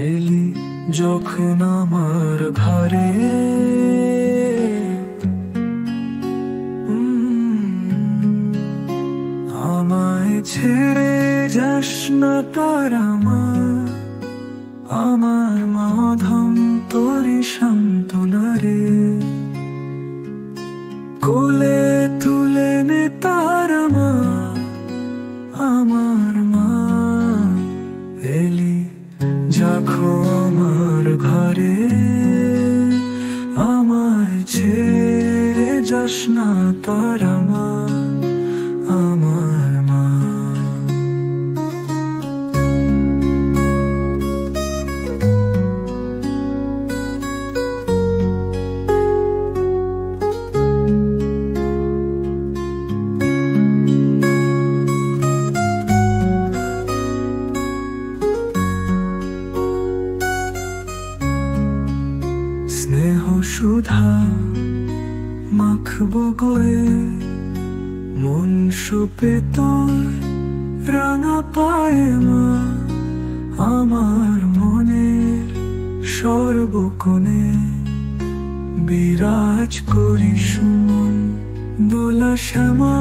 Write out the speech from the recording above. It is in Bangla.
এলি যখন আমার ঘরে, আমায় ছেড়ে যাস না তারা মা। আমার মাধম তোরি সান্ত্বনা রে, কোলে তুলে নে তারা মা। আমার মা এলি যখন আমার ঘরে, আমায় ছেড়ে যাস না তারা মা। আমার মা স্নেহ সুধা মাখবো গয়ে, মন সুপে তোর রাঙা পায়ে মা। আমার মনের সর্বকোণে বিরাজ করি সুমন দোলা শ্যামা।